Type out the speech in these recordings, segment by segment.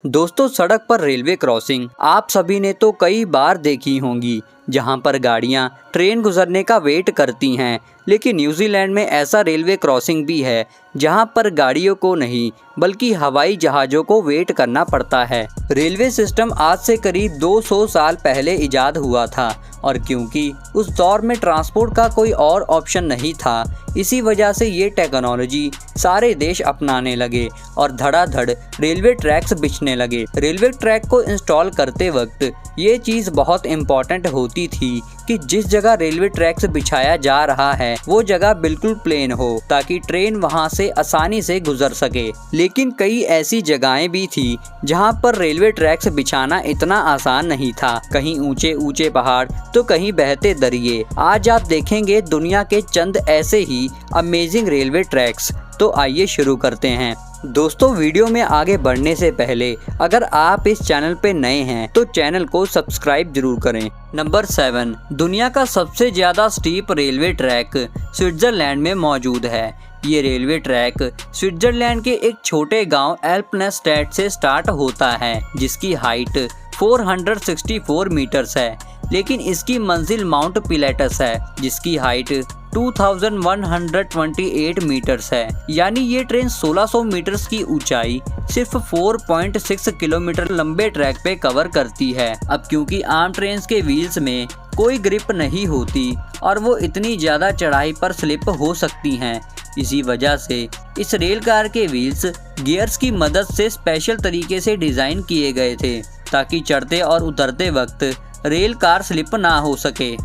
दोस्तों, सड़क पर रेलवे क्रॉसिंग आप सभी ने तो कई बार देखी होंगी, जहां पर गाड़ियां ट्रेन गुजरने का वेट करती हैं। लेकिन न्यूजीलैंड में ऐसा रेलवे क्रॉसिंग भी है जहां पर गाड़ियों को नहीं बल्कि हवाई जहाज़ों को वेट करना पड़ता है। रेलवे सिस्टम आज से करीब 200 साल पहले इजाद हुआ था और क्योंकि उस दौर में ट्रांसपोर्ट का कोई और ऑप्शन नहीं था, इसी वजह से ये टेक्नोलॉजी सारे देश अपनाने लगे और धड़ाधड़ रेलवे ट्रैक्स बिछने लगे। रेलवे ट्रैक को इंस्टॉल करते वक्त ये चीज़ बहुत इम्पॉर्टेंट होती थी कि जिस जगह रेलवे ट्रैक्स बिछाया जा रहा है वो जगह बिल्कुल प्लेन हो ताकि ट्रेन वहां से आसानी से गुजर सके। लेकिन कई ऐसी जगहें भी थी जहां पर रेलवे ट्रैक्स बिछाना इतना आसान नहीं था। कहीं ऊंचे ऊंचे पहाड़ तो कहीं बहते दरिये। आज आप देखेंगे दुनिया के चंद ऐसे ही अमेजिंग रेलवे ट्रैक्स। तो आइए शुरू करते हैं। दोस्तों, वीडियो में आगे बढ़ने से पहले अगर आप इस चैनल पे नए हैं तो चैनल को सब्सक्राइब जरूर करें। नंबर 7, दुनिया का सबसे ज्यादा स्टीप रेलवे ट्रैक स्विट्जरलैंड में मौजूद है। ये रेलवे ट्रैक स्विट्जरलैंड के एक छोटे गांव एल्पनेस्टेड से स्टार्ट होता है, जिसकी हाइट 464 मीटर्स है। लेकिन इसकी मंजिल माउंट पिलेटस है, जिसकी हाइट 2128 मीटर्स है। यानी ये ट्रेन 1600 मीटर्स की ऊंचाई सिर्फ 4.6 किलोमीटर लंबे ट्रैक पे कवर करती है। अब क्योंकि आम ट्रेन के व्हील्स में कोई ग्रिप नहीं होती और वो इतनी ज्यादा चढ़ाई पर स्लिप हो सकती हैं, इसी वजह से इस रेल कार के व्हील्स गियर्स की मदद से स्पेशल तरीके से डिजाइन किए गए थे ताकि चढ़ते और उतरते वक्त रेल कार स्लिप ना हो सके।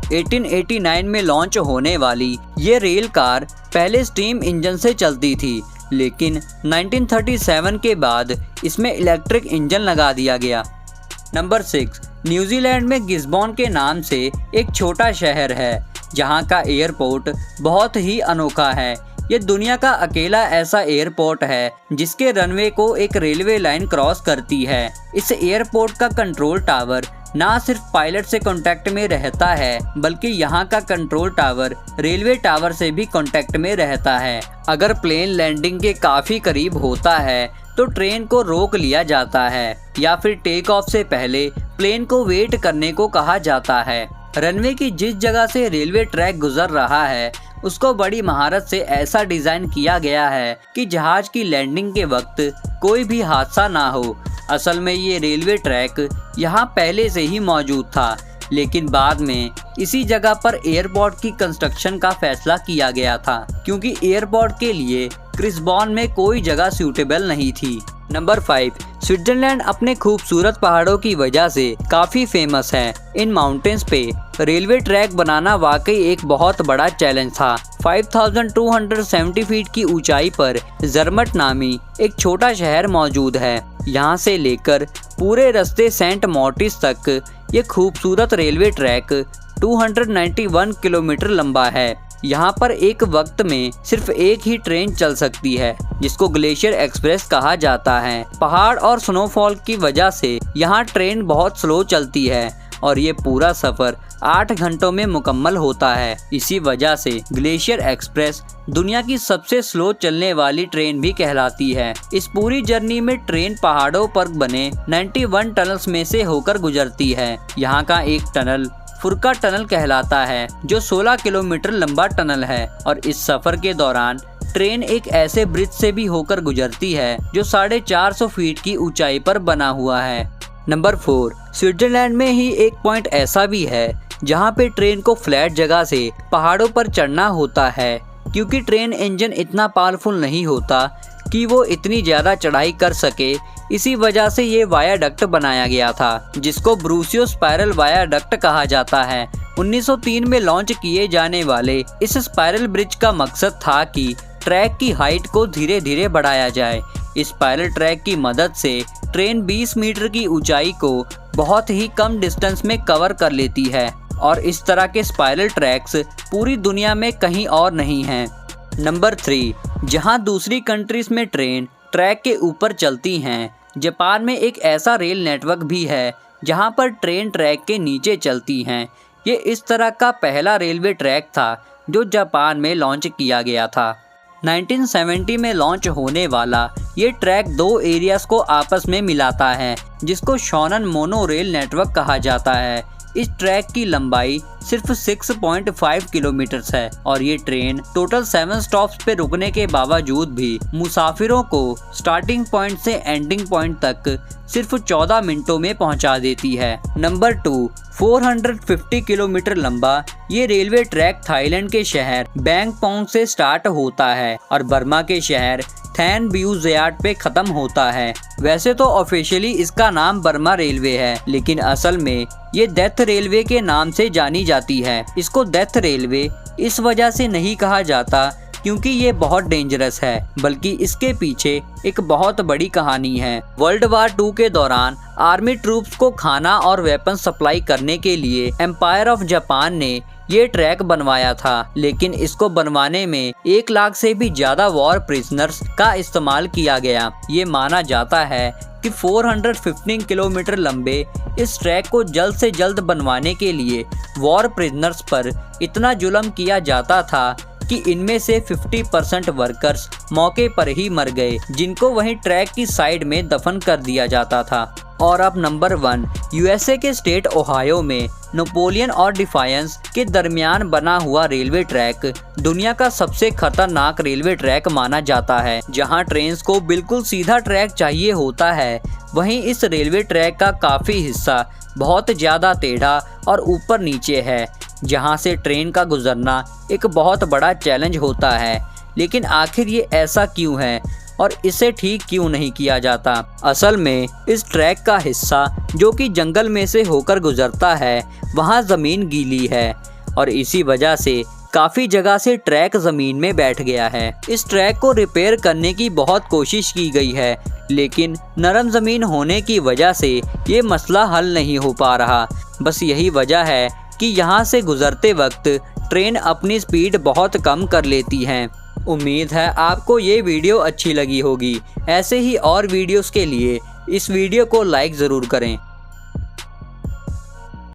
1889 में लॉन्च होने वाली ये रेल कार पहले स्टीम इंजन से चलती थी, लेकिन 1937 के बाद इसमें इलेक्ट्रिक इंजन लगा दिया गया। नंबर 6, न्यूजीलैंड में गिस्बॉन के नाम से एक छोटा शहर है जहां का एयरपोर्ट बहुत ही अनोखा है। ये दुनिया का अकेला ऐसा एयरपोर्ट है जिसके रनवे को एक रेलवे लाइन क्रॉस करती है। इस एयरपोर्ट का कंट्रोल टावर ना सिर्फ पायलट से कांटेक्ट में रहता है, बल्कि यहाँ का कंट्रोल टावर रेलवे टावर से भी कांटेक्ट में रहता है। अगर प्लेन लैंडिंग के काफी करीब होता है तो ट्रेन को रोक लिया जाता है या फिर टेक ऑफ से पहले प्लेन को वेट करने को कहा जाता है। रनवे की जिस जगह से रेलवे ट्रैक गुजर रहा है उसको बड़ी महारत से ऐसा डिजाइन किया गया है कि जहाज की लैंडिंग के वक्त कोई भी हादसा ना हो। असल में ये रेलवे ट्रैक यहाँ पहले से ही मौजूद था, लेकिन बाद में इसी जगह पर एयरपोर्ट की कंस्ट्रक्शन का फैसला किया गया था क्योंकि एयरपोर्ट के लिए गिस्बॉन में कोई जगह सूटेबल नहीं थी। नंबर 5, स्विट्जरलैंड अपने खूबसूरत पहाड़ों की वजह से काफी फेमस है। इन माउंटेन्स पे रेलवे ट्रैक बनाना वाकई एक बहुत बड़ा चैलेंज था। 5270 फीट की ऊंचाई पर जर्मट नामी एक छोटा शहर मौजूद है। यहाँ से लेकर पूरे रास्ते सेंट मॉर्टिस तक ये खूबसूरत रेलवे ट्रैक 291 किलोमीटर लंबा है। यहाँ पर एक वक्त में सिर्फ एक ही ट्रेन चल सकती है, जिसको ग्लेशियर एक्सप्रेस कहा जाता है। पहाड़ और स्नोफॉल की वजह से यहाँ ट्रेन बहुत स्लो चलती है और ये पूरा सफर 8 घंटों में मुकम्मल होता है। इसी वजह से ग्लेशियर एक्सप्रेस दुनिया की सबसे स्लो चलने वाली ट्रेन भी कहलाती है। इस पूरी जर्नी में ट्रेन पहाड़ों पर बने 91 टनल्स में से होकर गुजरती है। यहाँ का एक टनल फुरका टनल कहलाता है जो 16 किलोमीटर लंबा टनल है और इस सफर के दौरान ट्रेन एक ऐसे ब्रिज से भी होकर गुजरती है जो 450 फीट की ऊंचाई पर बना हुआ है। नंबर 4, स्विट्जरलैंड में ही एक पॉइंट ऐसा भी है जहां पे ट्रेन को फ्लैट जगह से पहाड़ों पर चढ़ना होता है क्योंकि ट्रेन इंजन इतना पावरफुल नहीं होता कि वो इतनी ज्यादा चढ़ाई कर सके। इसी वजह से ये वायाडक्ट बनाया गया था जिसको ब्रूसियो स्पाइरल वायाडक्ट कहा जाता है। 1903 में लॉन्च किए जाने वाले इस स्पाइरल ब्रिज का मकसद था कि ट्रैक की हाइट को धीरे धीरे बढ़ाया जाए। इस स्पाइरल ट्रैक की मदद से ट्रेन 20 मीटर की ऊंचाई को बहुत ही कम डिस्टेंस में कवर कर लेती है और इस तरह के स्पाइरल ट्रैक्स पूरी दुनिया में कहीं और नहीं हैं। नंबर 3, जहां दूसरी कंट्रीज में ट्रेन ट्रैक के ऊपर चलती हैं, जापान में एक ऐसा रेल नेटवर्क भी है जहां पर ट्रेन ट्रैक के नीचे चलती हैं। ये इस तरह का पहला रेलवे ट्रैक था जो जापान में लॉन्च किया गया था। 1970 में लॉन्च होने वाला ये ट्रैक दो एरियाज को आपस में मिलाता है, जिसको शॉनन मोनोरेल नेटवर्क कहा जाता है। इस ट्रैक की लंबाई सिर्फ 6.5 किलोमीटर है और ये ट्रेन टोटल 7 स्टॉप्स पे रुकने के बावजूद भी मुसाफिरों को स्टार्टिंग पॉइंट से एंडिंग पॉइंट तक सिर्फ 14 मिनटों में पहुंचा देती है। नंबर 2, 450 किलोमीटर लंबा ये रेलवे ट्रैक थाईलैंड के शहर बैंगपोंग से स्टार्ट होता है और बर्मा के शहर थैन ब्यूजियाट पे खत्म होता है। वैसे तो ऑफिशियली इसका नाम बर्मा रेलवे है, लेकिन असल में ये डेथ रेलवे के नाम से जानी जाती है। इसको डेथ रेलवे इस वजह से नहीं कहा जाता क्योंकि ये बहुत डेंजरस है, बल्कि इसके पीछे एक बहुत बड़ी कहानी है। वर्ल्ड वार 2 के दौरान आर्मी ट्रूप्स को खाना और वेपन सप्लाई करने के लिए एम्पायर ऑफ जापान ने ये ट्रैक बनवाया था, लेकिन इसको बनवाने में 1 लाख से भी ज्यादा वॉर प्रिजनर्स का इस्तेमाल किया गया। ये माना जाता है कि 415 किलोमीटर लंबे इस ट्रैक को जल्द से जल्द बनवाने के लिए वॉर प्रिजनर्स पर इतना जुल्म किया जाता था कि इनमें से 50% वर्कर्स मौके पर ही मर गए, जिनको वहीं ट्रैक की साइड में दफन कर दिया जाता था। और अब नंबर 1, यूएसए के स्टेट ओहायो में नेपोलियन और डिफायंस के दरमियान बना हुआ रेलवे ट्रैक दुनिया का सबसे खतरनाक रेलवे ट्रैक माना जाता है। जहां ट्रेन्स को बिल्कुल सीधा ट्रैक चाहिए होता है, वहीं इस रेलवे ट्रैक का काफ़ी हिस्सा बहुत ज़्यादा टेढ़ा और ऊपर नीचे है, जहां से ट्रेन का गुजरना एक बहुत बड़ा चैलेंज होता है। लेकिन आखिर ये ऐसा क्यों है और इसे ठीक क्यों नहीं किया जाता? असल में इस ट्रैक का हिस्सा जो कि जंगल में से होकर गुजरता है, वहाँ ज़मीन गीली है और इसी वजह से काफ़ी जगह से ट्रैक ज़मीन में बैठ गया है। इस ट्रैक को रिपेयर करने की बहुत कोशिश की गई है, लेकिन नरम ज़मीन होने की वजह से ये मसला हल नहीं हो पा रहा। बस यही वजह है कि यहाँ से गुजरते वक्त ट्रेन अपनी स्पीड बहुत कम कर लेती हैं। उम्मीद है आपको ये वीडियो अच्छी लगी होगी। ऐसे ही और वीडियोस के लिए इस वीडियो को लाइक ज़रूर करें।